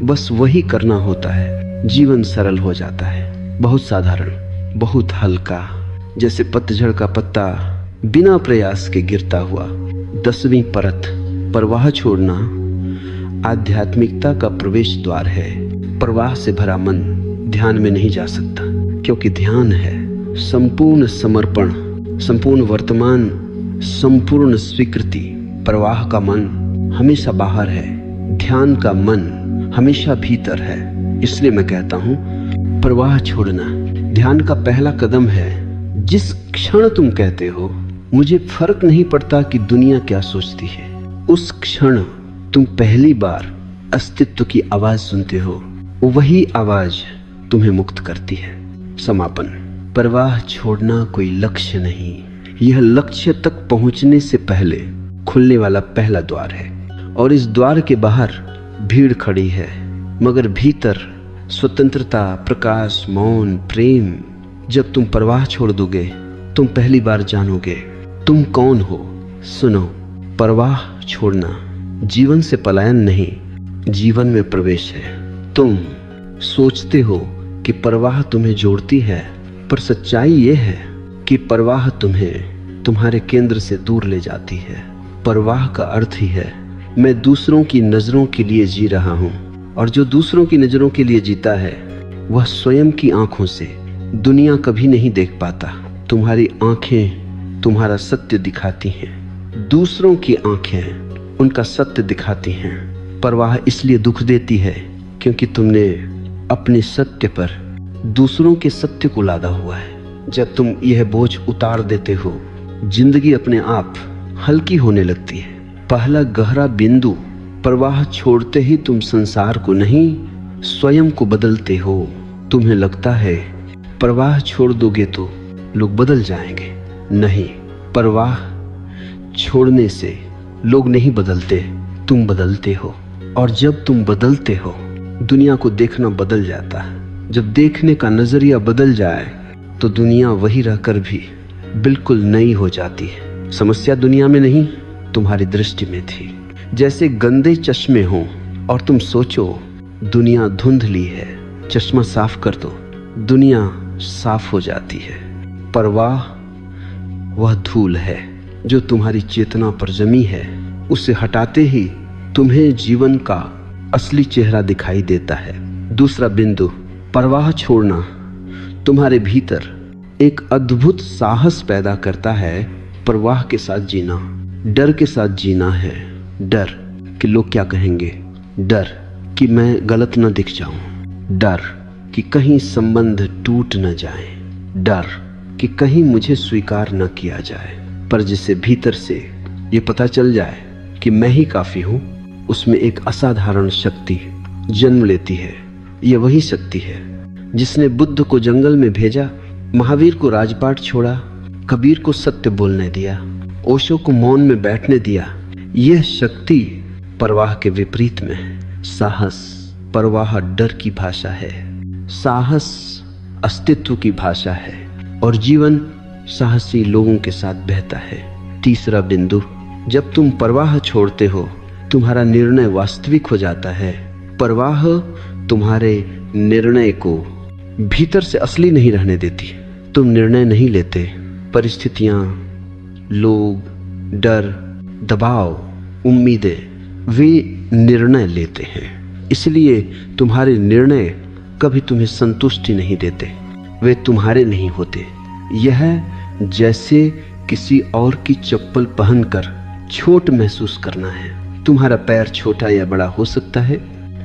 Speaker 1: बस वही करना होता है। जीवन सरल हो जाता है, बहुत साधारण, बहुत हल्का, जैसे पतझड़ का पत्ता बिना प्रयास के गिरता हुआ। 10वीं परत, प्रवाह छोड़ना आध्यात्मिकता का प्रवेश द्वार है। प्रवाह से भरा मन ध्यान में नहीं जा सकता, क्योंकि ध्यान है संपूर्ण समर्पण, संपूर्ण वर्तमान, संपूर्ण स्वीकृति। प्रवाह का मन हमेशा बाहर है, ध्यान का मन हमेशा भीतर है। इसलिए मैं कहता हूं, प्रवाह छोड़ना ध्यान का पहला कदम है। जिस क्षण तुम कहते हो मुझे फर्क नहीं पड़ता कि दुनिया क्या सोचती है, उस क्षण तुम पहली बार अस्तित्व की आवाज सुनते हो। वही आवाज तुम्हें मुक्त करती है। समापन। प्रवाह छोड़ना कोई लक्ष्य नहीं, यह लक्ष्य तक पहुंचने से पहले खुलने वाला पहला द्वार है। और इस द्वार के बाहर भीड़ खड़ी है, मगर भीतर स्वतंत्रता, प्रकाश, मौन, प्रेम। जब तुम प्रवाह छोड़ दोगे, तुम पहली बार जानोगे तुम कौन हो। सुनो, प्रवाह छोड़ना जीवन से पलायन नहीं, जीवन में प्रवेश है। तुम सोचते हो कि प्रवाह तुम्हें जोड़ती है, पर सच्चाई यह है कि प्रवाह तुम्हें तुम्हारे केंद्र से दूर ले जाती है। प्रवाह का अर्थ ही है मैं दूसरों की नजरों के लिए जी रहा हूं, और जो दूसरों की नजरों के लिए जीता है वह स्वयं की आंखों से दुनिया कभी नहीं देख पाता। तुम्हारी आंखें तुम्हारा सत्य दिखाती हैं, दूसरों की आंखें उनका सत्य दिखाती हैं। प्रवाह इसलिए दुख देती है क्योंकि तुमने अपने सत्य पर दूसरों के सत्य को लादा हुआ है। जब तुम यह बोझ उतार देते हो, जिंदगी अपने आप हल्की होने लगती है। पहला गहरा बिंदु, प्रवाह छोड़ते ही तुम संसार को नहीं, स्वयं को बदलते हो। तुम्हें लगता है प्रवाह छोड़ दोगे तो लोग बदल जाएंगे। नहीं, प्रवाह छोड़ने से लोग नहीं बदलते, तुम बदलते हो। और जब तुम बदलते हो, दुनिया को देखना बदल जाता है। जब देखने का नजरिया बदल जाए तो दुनिया वही रहकर भी बिल्कुल नई हो जाती है। समस्या दुनिया में नहीं, तुम्हारी दृष्टि में थी। जैसे गंदे चश्मे हो और तुम सोचो दुनिया धुंधली है, चश्मा साफ कर दो, दुनिया साफ हो जाती है। प्रवाह वह धूल है जो तुम्हारी चेतना पर जमी है, उसे हटाते ही तुम्हें जीवन का असली चेहरा दिखाई देता है। दूसरा बिंदु, प्रवाह छोड़ना तुम्हारे भीतर एक अद्भुत साहस पैदा करता है। प्रवाह के साथ जीना, डर के साथ जीना है। डर कि लोग क्या कहेंगे, डर कि मैं गलत न दिख जाऊं, डर कि कहीं संबंध टूट न जाए, डर कि कहीं मुझे स्वीकार न किया जाए। पर जिसे भीतर से ये पता चल जाए कि मैं ही काफी हूं, उसमें एक असाधारण शक्ति जन्म लेती है। यह वही शक्ति है जिसने बुद्ध को जंगल में भेजा, महावीर को राजपाट छोड़ा, कबीर को सत्य बोलने दिया, ओशो को मौन में बैठने दिया। यह शक्ति प्रवाह के विपरीत में है। साहस, प्रवाह डर की भाषा है, साहस अस्तित्व की भाषा है, और जीवन साहसी लोगों के साथ बहता है। तीसरा बिंदु, जब तुम प्रवाह छोड़ते हो, तुम्हारा निर्णय वास्तविक हो जाता है। प्रवाह तुम्हारे निर्णय को भीतर से असली नहीं रहने देती। तुम निर्णय नहीं लेते, परिस्थितियां, लोग, डर, दबाव, उम्मीदें वे निर्णय लेते हैं। इसलिए तुम्हारे निर्णय कभी तुम्हें संतुष्टि नहीं देते, वे तुम्हारे नहीं होते। यह जैसे किसी और की चप्पल पहनकर छोट महसूस करना है। तुम्हारा पैर छोटा या बड़ा हो सकता है,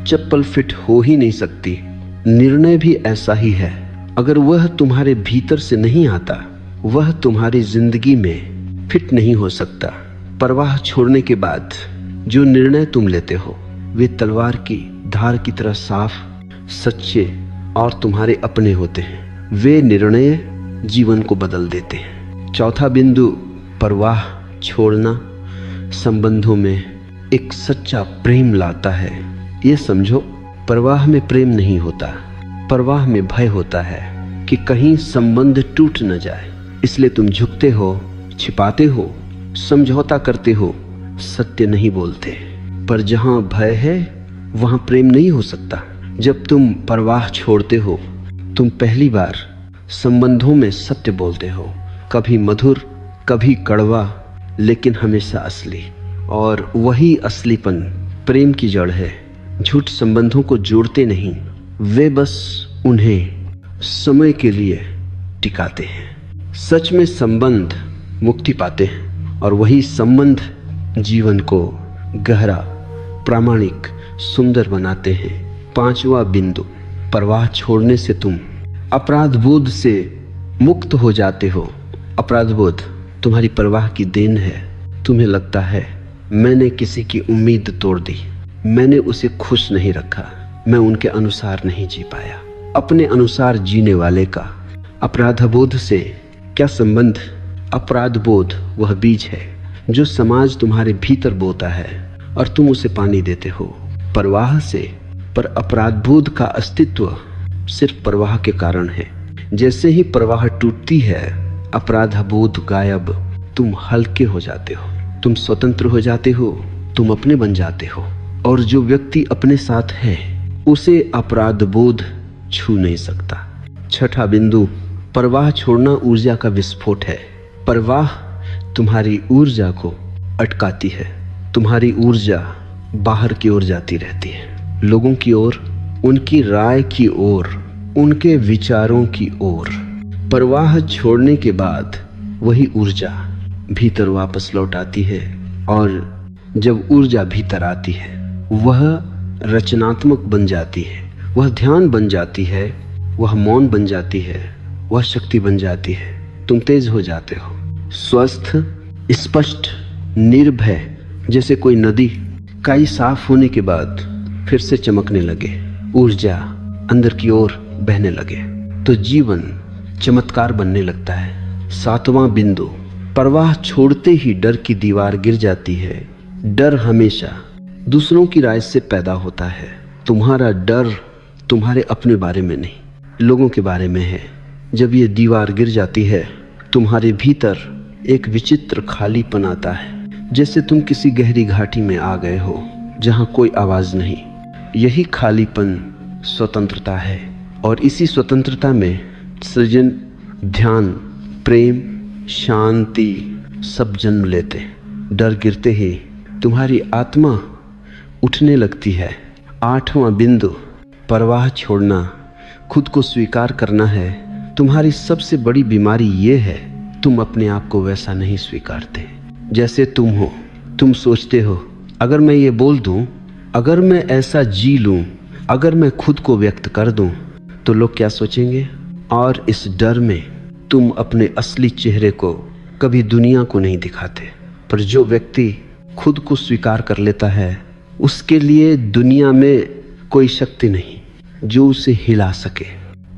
Speaker 1: चप्पल फिट हो ही नहीं सकती। निर्णय भी ऐसा ही है। अगर वह तुम्हारे भीतर से नहीं आता, वह तुम्हारी जिंदगी में फिट नहीं हो सकता। परवाह छोड़ने के बाद जो निर्णय तुम लेते हो वे तलवार की धार की तरह साफ, सच्चे और तुम्हारे अपने होते हैं। वे निर्णय जीवन को बदल देते हैं। चौथा बिंदु, परवाह छोड़ना संबंधों में एक सच्चा प्रेम लाता है। ये समझो, परवाह में प्रेम नहीं होता, परवाह में भय होता है कि कहीं संबंध टूट न जाए। इसलिए तुम झुकते हो, छिपाते हो, समझौता करते हो, सत्य नहीं बोलते। पर जहां भय है वहां प्रेम नहीं हो सकता। जब तुम परवाह छोड़ते हो, तुम पहली बार संबंधों में सत्य बोलते हो, कभी मधुर, कभी कड़वा, लेकिन हमेशा असली। और वही असलीपन प्रेम की जड़ है। झूठ संबंधों को जोड़ते नहीं, वे बस उन्हें समय के लिए टिकाते हैं। सच में संबंध मुक्ति पाते हैं और वही संबंध जीवन को गहरा, प्रामाणिक, सुंदर बनाते हैं। पांचवा बिंदु, परवाह छोड़ने से तुम अपराध बोध से मुक्त हो जाते हो। अपराध बोध तुम्हारी परवाह की देन है। तुम्हें लगता है मैंने किसी की उम्मीद तोड़ दी, मैंने उसे खुश नहीं रखा, मैं उनके अनुसार नहीं जी पाया। अपने अनुसार जीने वाले का अपराध बोध से क्या संबंध? अपराध बोध वह बीज है जो समाज तुम्हारे भीतर बोता है और तुम उसे पानी देते हो परवाह से। पर अपराध बोध का अस्तित्व सिर्फ परवाह के कारण है। जैसे ही परवाह टूटती है, अपराध बोध गायब, तुम हल्के हो जाते हो, तुम स्वतंत्र हो जाते हो, तुम अपने बन जाते हो। और जो व्यक्ति अपने साथ है उसे अपराध बोध छू नहीं सकता। छठा बिंदु, परवाह छोड़ना ऊर्जा का विस्फोट है। परवाह तुम्हारी ऊर्जा को अटकाती है। तुम्हारी ऊर्जा बाहर की ओर जाती रहती है, लोगों की ओर, उनकी राय की ओर, उनके विचारों की ओर। परवाह छोड़ने के बाद वही ऊर्जा भीतर वापस लौट आती है। और जब ऊर्जा भीतर आती है, वह रचनात्मक बन जाती है, वह ध्यान बन जाती है, वह मौन बन जाती है, वह शक्ति बन जाती है। तुम तेज हो जाते हो, स्वस्थ, स्पष्ट, निर्भय, जैसे कोई नदी काई साफ होने के बाद फिर से चमकने लगे, ऊर्जा अंदर की ओर बहने लगे, तो जीवन चमत्कार बनने लगता है। सातवां बिंदु, परवाह छोड़ते ही डर की दीवार गिर जाती है। डर हमेशा दूसरों की राय से पैदा होता है। तुम्हारा डर तुम्हारे अपने बारे में नहीं, लोगों के बारे में है। जब ये दीवार गिर जाती है, तुम्हारे भीतर एक विचित्र खालीपन आता है, जैसे तुम किसी गहरी घाटी में आ गए हो जहां कोई आवाज नहीं। यही खालीपन स्वतंत्रता है। और इसी स्वतंत्रता में सृजन, ध्यान, प्रेम, शांति सब जन्म लेते। डर गिरते ही तुम्हारी आत्मा उठने लगती है। आठवां बिंदु, परवाह छोड़ना खुद को स्वीकार करना है। तुम्हारी सबसे बड़ी बीमारी ये है, तुम अपने आप को वैसा नहीं स्वीकारते जैसे तुम हो। तुम सोचते हो अगर मैं ये बोल दूं, अगर मैं ऐसा जी लूं, अगर मैं खुद को व्यक्त कर दूं तो लोग क्या सोचेंगे। और इस डर में तुम अपने असली चेहरे को कभी दुनिया को नहीं दिखाते। पर जो व्यक्ति खुद को स्वीकार कर लेता है, उसके लिए दुनिया में कोई शक्ति नहीं जो उसे हिला सके।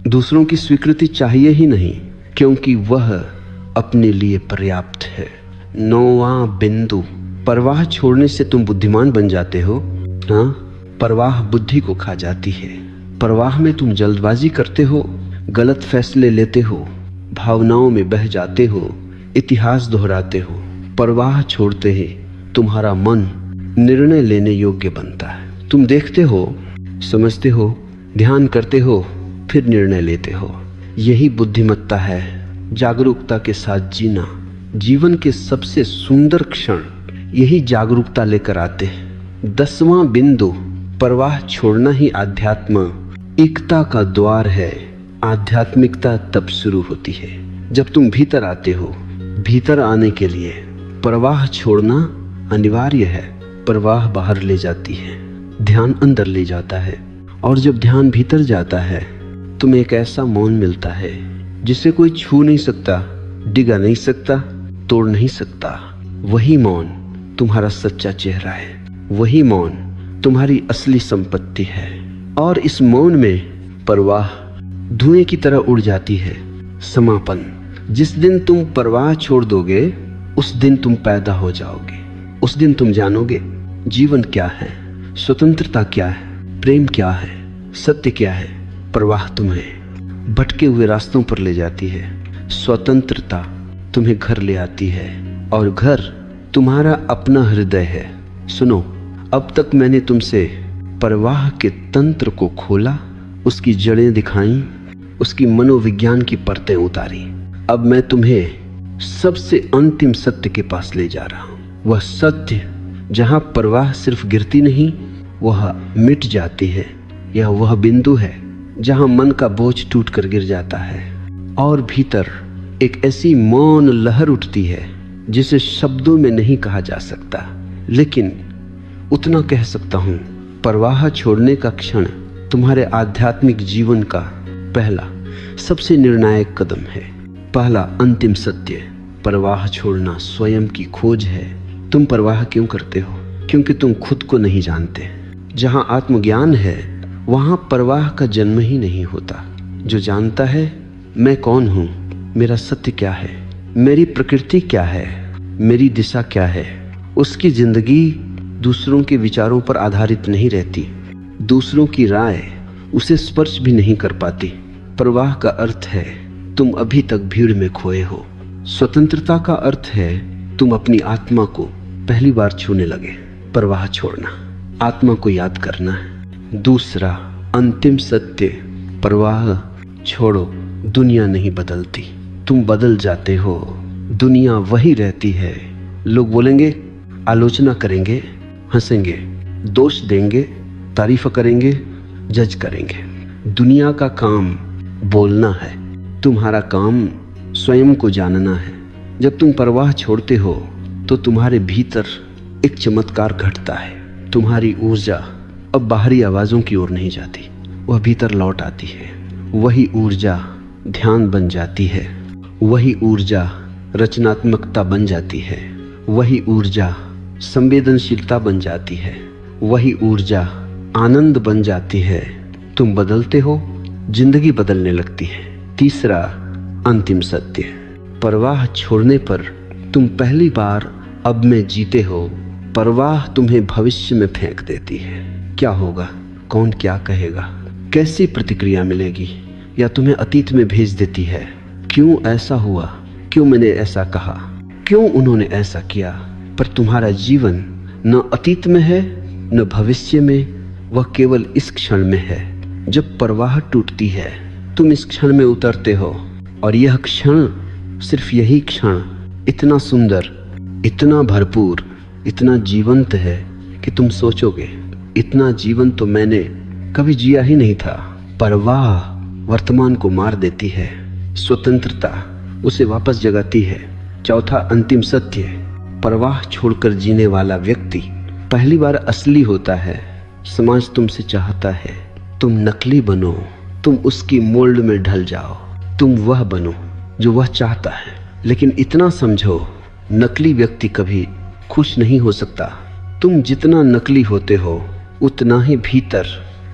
Speaker 1: दूसरों की स्वीकृति चाहिए ही नहीं, क्योंकि वह अपने लिए पर्याप्त है। नौवां बिंदु, परवाह छोड़ने से तुम बुद्धिमान बन जाते हो। हाँ, परवाह बुद्धि को खा जाती है। परवाह में तुम जल्दबाजी करते हो, गलत फैसले लेते हो, भावनाओं में बह जाते हो, इतिहास दोहराते हो। परवाह छोड़ते ही तुम्हारा मन निर्णय लेने योग्य बनता है। तुम देखते हो, समझते हो, ध्यान करते हो, फिर निर्णय लेते हो। यही बुद्धिमत्ता है। जागरूकता के साथ जीना। जीवन के सबसे सुंदर क्षण यही जागरूकता लेकर आते हैं। 10वां बिंदु, परवाह छोड़ना ही आध्यात्म एकता का द्वार है। आध्यात्मिकता तब शुरू होती है जब तुम भीतर आते हो। भीतर आने के लिए परवाह छोड़ना अनिवार्य है। परवाह बाहर ले जाती है, ध्यान अंदर ले जाता है और जब ध्यान भीतर जाता है तुम्हें एक ऐसा मौन मिलता है जिसे कोई छू नहीं सकता, डिगा नहीं सकता, तोड़ नहीं सकता। वही मौन तुम्हारा सच्चा चेहरा है, वही मौन तुम्हारी असली संपत्ति है। और इस मौन में परवाह धुएं की तरह उड़ जाती है। समापन। जिस दिन तुम परवाह छोड़ दोगे उस दिन तुम पैदा हो जाओगे। उस दिन तुम जानोगे जीवन क्या है, स्वतंत्रता क्या है, प्रेम क्या है, सत्य क्या है। परवाह तुम्हें भटके हुए रास्तों पर ले जाती है, स्वतंत्रता तुम्हें घर ले आती है और घर तुम्हारा अपना हृदय है। सुनो, अब तक मैंने तुमसे परवाह के तंत्र को खोला, उसकी जड़ें दिखाई, उसकी मनोविज्ञान की परतें उतारी। अब मैं तुम्हें सबसे अंतिम सत्य के पास ले जा रहा हूं। वह सत्य जहां परवाह सिर्फ गिरती नहीं, वह मिट जाती है। यह वह बिंदु है जहां मन का बोझ टूट कर गिर जाता है और भीतर एक ऐसी मौन लहर उठती है जिसे शब्दों में नहीं कहा जा सकता, लेकिन उतना कह सकता हूं, परवाह छोड़ने का क्षण तुम्हारे आध्यात्मिक जीवन का पहला सबसे निर्णायक कदम है। पहला अंतिम सत्य, परवाह छोड़ना स्वयं की खोज है। तुम परवाह क्यों करते हो? क्योंकि तुम खुद को नहीं जानते। जहां आत्मज्ञान है वहां परवाह का जन्म ही नहीं होता। जो जानता है मैं कौन हूं, मेरा सत्य क्या है, मेरी प्रकृति क्या है, मेरी दिशा क्या है, उसकी जिंदगी दूसरों के विचारों पर आधारित नहीं रहती। दूसरों की राय उसे स्पर्श भी नहीं कर पाती। परवाह का अर्थ है तुम अभी तक भीड़ में खोए हो। स्वतंत्रता का अर्थ है तुम अपनी आत्मा को पहली बार छूने लगे। परवाह छोड़ना, आत्मा को याद करना है। दूसरा अंतिम सत्य, परवाह छोड़ो, दुनिया नहीं बदलती, तुम बदल जाते हो। दुनिया वही रहती है। लोग बोलेंगे, आलोचना करेंगे, हंसेंगे, दोष देंगे, तारीफ करेंगे, जज करेंगे। दुनिया का काम बोलना है, तुम्हारा काम स्वयं को जानना है। जब तुम परवाह छोड़ते हो तो तुम्हारे भीतर एक चमत्कार घटता है। तुम्हारी ऊर्जा अब बाहरी आवाजों की ओर नहीं जाती, वह भीतर लौट आती है। वही ऊर्जा ध्यान बन जाती है, वही ऊर्जा रचनात्मकता बन जाती है, वही ऊर्जा संवेदनशीलता बन जाती है, वही ऊर्जा आनंद बन जाती है। तुम बदलते हो, जिंदगी बदलने लगती है। तीसरा अंतिम सत्य, परवाह छोड़ने पर तुम पहली बार अब में जीते हो। परवाह तुम्हें भविष्य में फेंक देती है। क्या होगा, कौन क्या कहेगा, कैसी प्रतिक्रिया मिलेगी, या तुम्हें अतीत में भेज देती है। क्यों ऐसा हुआ, क्यों मैंने ऐसा कहा, क्यों उन्होंने ऐसा किया। पर तुम्हारा जीवन न अतीत में है न भविष्य में, वह केवल इस क्षण में है। जब परवाह टूटती है तुम इस क्षण में उतरते हो, और यह क्षण, सिर्फ यही क्षण इतना सुंदर, इतना भरपूर, इतना जीवंत है कि तुम सोचोगे इतना जीवन तो मैंने कभी जिया ही नहीं था। परवाह वर्तमान को मार देती है, स्वतंत्रता उसे वापस जगाती है। चौथा अंतिम सत्य, परवाह छोड़कर जीने वाला व्यक्ति पहली बार असली होता है। समाज तुमसे चाहता है तुम नकली बनो, तुम उसकी मोल्ड में ढल जाओ, तुम वह बनो जो वह चाहता है। लेकिन इतना समझो, नकली व्यक्ति कभी खुश नहीं हो सकता। तुम जितना नकली होते हो उतना ही भीतर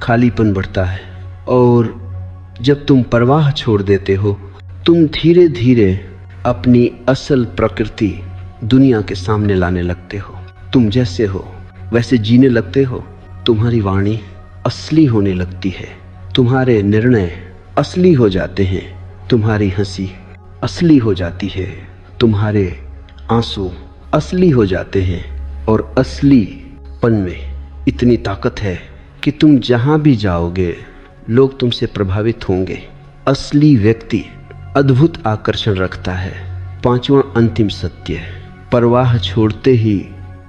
Speaker 1: खालीपन बढ़ता है। और जब तुम परवाह छोड़ देते हो तुम धीरे धीरे अपनी असल प्रकृति दुनिया के सामने लाने लगते हो। तुम जैसे हो वैसे जीने लगते हो। तुम्हारी वाणी असली होने लगती है, तुम्हारे निर्णय असली हो जाते हैं, तुम्हारी हंसी असली हो जाती है, तुम्हारे आंसू असली हो जाते हैं। और असलीपन में इतनी ताकत है कि तुम जहां भी जाओगे लोग तुमसे प्रभावित होंगे। असली व्यक्ति अद्भुत आकर्षण रखता है। पांचवा अंतिम सत्य, परवाह छोड़ते ही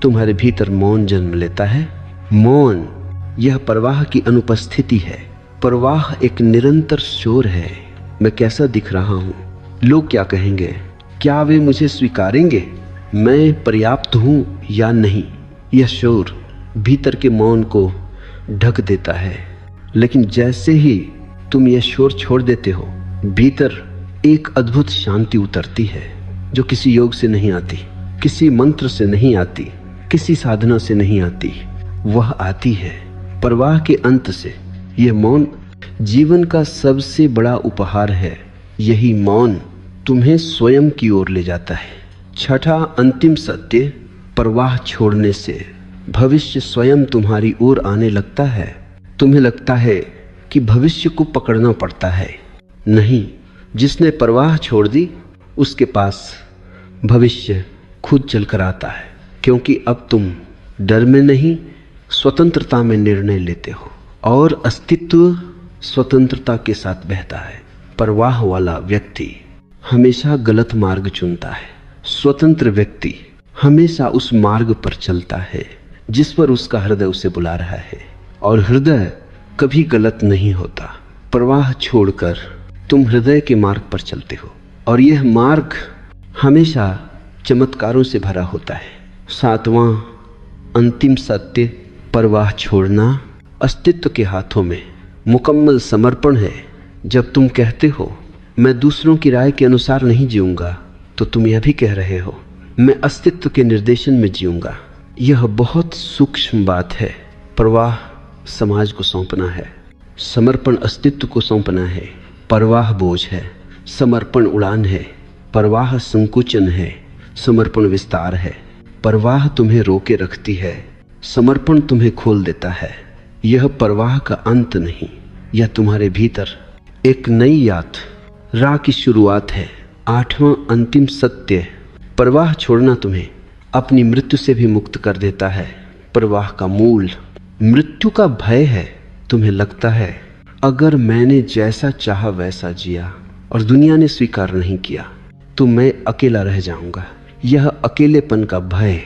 Speaker 1: तुम्हारे भीतर मौन जन्म लेता है। मौन यह परवाह की अनुपस्थिति है। परवाह एक निरंतर शोर है, मैं कैसा दिख रहा हूँ, लोग क्या कहेंगे, क्या वे मुझे स्वीकारेंगे, मैं पर्याप्त हूँ या नहीं। यह शोर भीतर के मौन को ढक देता है। लेकिन जैसे ही तुम यह शोर छोड़ देते हो, भीतर एक अद्भुत शांति उतरती है जो किसी योग से नहीं आती, किसी मंत्र से नहीं आती, किसी साधना से नहीं आती। वह आती है परवाह के अंत से। यह मौन जीवन का सबसे बड़ा उपहार है। यही मौन तुम्हें स्वयं की ओर ले जाता है। छठा अंतिम सत्य, परवाह छोड़ने से भविष्य स्वयं तुम्हारी ओर आने लगता है। तुम्हें लगता है कि भविष्य को पकड़ना पड़ता है। नहीं, जिसने परवाह छोड़ दी उसके पास भविष्य खुद चलकर आता है, क्योंकि अब तुम डर में नहीं, स्वतंत्रता में निर्णय लेते हो और अस्तित्व स्वतंत्रता के साथ बहता है। परवाह वाला व्यक्ति हमेशा गलत मार्ग चुनता है। स्वतंत्र व्यक्ति हमेशा उस मार्ग पर चलता है जिस पर उसका हृदय उसे बुला रहा है, और हृदय कभी गलत नहीं होता। परवाह छोड़कर तुम हृदय के मार्ग पर चलते हो और यह मार्ग हमेशा चमत्कारों से भरा होता है। सातवां अंतिम सत्य, परवाह छोड़ना अस्तित्व के हाथों में मुकम्मल समर्पण है। जब तुम कहते हो मैं दूसरों की राय के अनुसार नहीं जीऊंगा, तो तुम यह भी कह रहे हो मैं अस्तित्व के निर्देशन में जीऊंगा। यह बहुत सूक्ष्म बात है। परवाह समाज को सौंपना है, समर्पण अस्तित्व को सौंपना है। परवाह बोझ है, समर्पण उड़ान है। परवाह संकुचन है, समर्पण विस्तार है। परवाह तुम्हें रोके रखती है, समर्पण तुम्हें खोल देता है। यह परवाह का अंत नहीं, यह तुम्हारे भीतर एक नई यात्रा की शुरुआत है। आठवां अंतिम सत्य, परवाह छोड़ना तुम्हें अपनी मृत्यु से भी मुक्त कर देता है। परवाह का मूल मृत्यु का भय है। तुम्हें लगता है अगर मैंने जैसा चाहा वैसा जिया और दुनिया ने स्वीकार नहीं किया तो मैं अकेला रह जाऊंगा। यह अकेलेपन का भय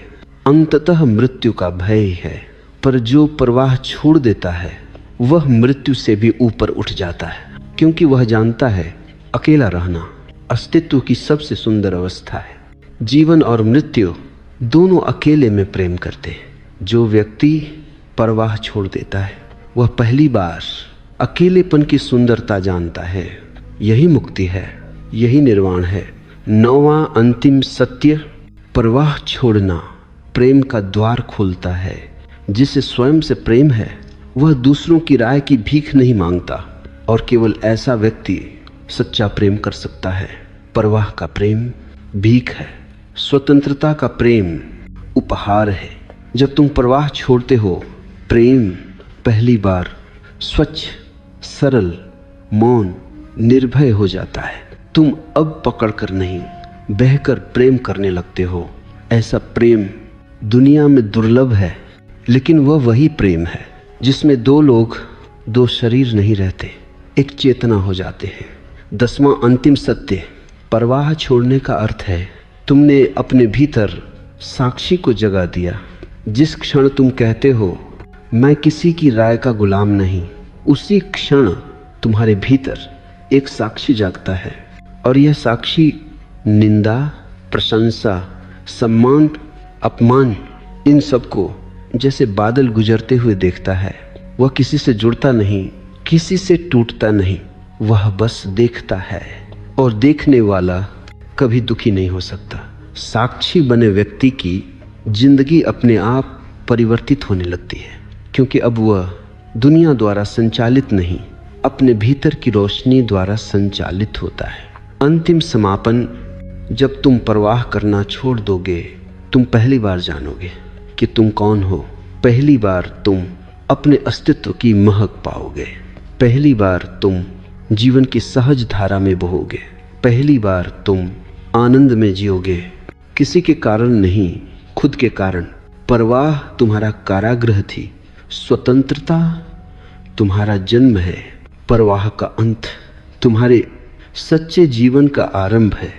Speaker 1: अंततः मृत्यु का भय है। पर जो परवाह छोड़ देता है वह मृत्यु से भी ऊपर उठ जाता है, क्योंकि वह जानता है अकेला रहना अस्तित्व की सबसे सुंदर अवस्था है। जीवन और मृत्यु दोनों अकेले में प्रेम करते हैं। जो व्यक्ति परवाह छोड़ देता है वह पहली बार अकेलेपन की सुंदरता जानता है। यही मुक्ति है, यही निर्वाण है। नौवां अंतिम सत्य, परवाह छोड़ना प्रेम का द्वार खोलता है। जिसे स्वयं से प्रेम है वह दूसरों की राय की भीख नहीं मांगता, और केवल ऐसा व्यक्ति सच्चा प्रेम कर सकता है। परवाह का प्रेम भीख है, स्वतंत्रता का प्रेम उपहार है। जब तुम परवाह छोड़ते हो, प्रेम पहली बार स्वच्छ, सरल, मौन, निर्भय हो जाता है। तुम अब पकड़कर नहीं, बहकर प्रेम करने लगते हो। ऐसा प्रेम दुनिया में दुर्लभ है, लेकिन वह वही प्रेम है जिसमें दो लोग, दो शरीर नहीं रहते, एक चेतना हो जाते हैं। 10वां अंतिम सत्य, परवाह छोड़ने का अर्थ है तुमने अपने भीतर साक्षी को जगा दिया। जिस क्षण तुम कहते हो मैं किसी की राय का गुलाम नहीं, उसी क्षण तुम्हारे भीतर एक साक्षी जागता है, और यह साक्षी निंदा, प्रशंसा, सम्मान, अपमान, इन सबको जैसे बादल गुजरते हुए देखता है। वह किसी से जुड़ता नहीं, किसी से टूटता नहीं, वह बस देखता है, और देखने वाला कभी दुखी नहीं हो सकता। साक्षी बने व्यक्ति की जिंदगी अपने आप परिवर्तित होने लगती है, क्योंकि अब वह दुनिया द्वारा संचालित नहीं, अपने भीतर की रोशनी द्वारा संचालित होता है। अंतिम समापन, जब तुम परवाह करना छोड़ दोगे, तुम पहली बार जानोगे कि तुम कौन हो। पहली बार तुम अपने अस्तित्व की महक पाओगे। पहली बार तुम जीवन की सहज धारा में बहोगे। पहली बार तुम आनंद में जियोगे, किसी के कारण नहीं, खुद के कारण। परवाह तुम्हारा कारागृह थी, स्वतंत्रता तुम्हारा जन्म है। परवाह का अंत तुम्हारे सच्चे जीवन का आरंभ है।